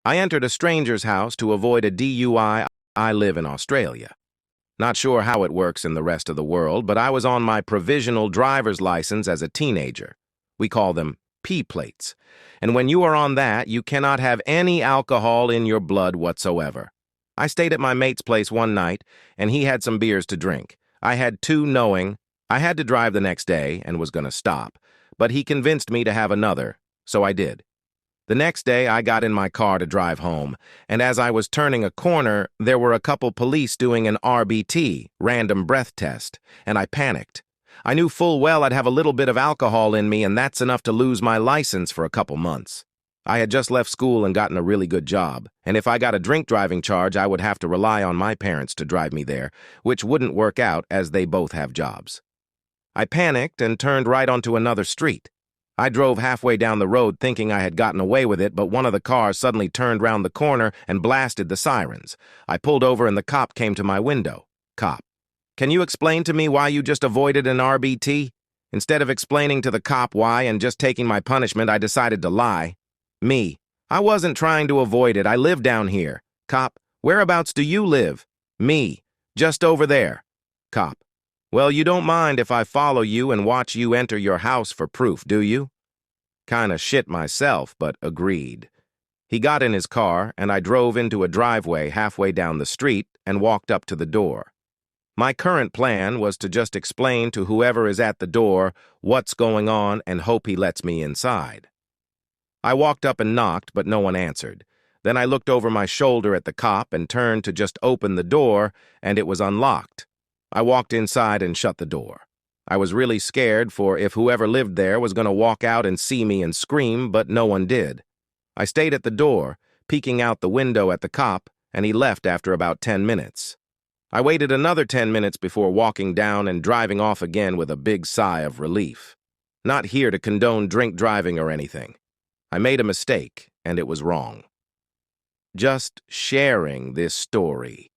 I entered a stranger's house to avoid a DUI. I live in Australia. Not sure how it works in the rest of the world, but I was on my provisional driver's license as a teenager. We call them P plates. And when you are on that, you cannot have any alcohol in your blood whatsoever. I stayed at my mate's place one night, and he had some beers to drink. I had two knowing. I had to drive the next day and was going to stop, but he convinced me to have another, so I did. The next day, I got in my car to drive home, and as I was turning a corner, there were a couple police doing an RBT, random breath test, and I panicked. I knew full well I'd have a little bit of alcohol in me, and that's enough to lose my license for a couple months. I had just left school and gotten a really good job, and if I got a drink driving charge, I would have to rely on my parents to drive me there, which wouldn't work out as they both have jobs. I panicked and turned right onto another street. I drove halfway down the road thinking I had gotten away with it, but one of the cars suddenly turned round the corner and blasted the sirens. I pulled over and the cop came to my window. Cop: "Can you explain to me why you just avoided an RBT?" Instead of explaining to the cop why and just taking my punishment, I decided to lie. Me: "I wasn't trying to avoid it. I live down here." Cop: "Whereabouts do you live?" Me: "Just over there." Cop: "Well, you don't mind if I follow you and watch you enter your house for proof, do you?" Kinda shit myself, but agreed. He got in his car, and I drove into a driveway halfway down the street and walked up to the door. My current plan was to just explain to whoever is at the door what's going on and hope he lets me inside. I walked up and knocked, but no one answered. Then I looked over my shoulder at the cop and turned to just open the door, and it was unlocked. I walked inside and shut the door. I was really scared for if whoever lived there was going to walk out and see me and scream, but no one did. I stayed at the door, peeking out the window at the cop, and he left after about 10 minutes. I waited another 10 minutes before walking down and driving off again with a big sigh of relief. Not here to condone drink driving or anything. I made a mistake, and it was wrong. Just sharing this story.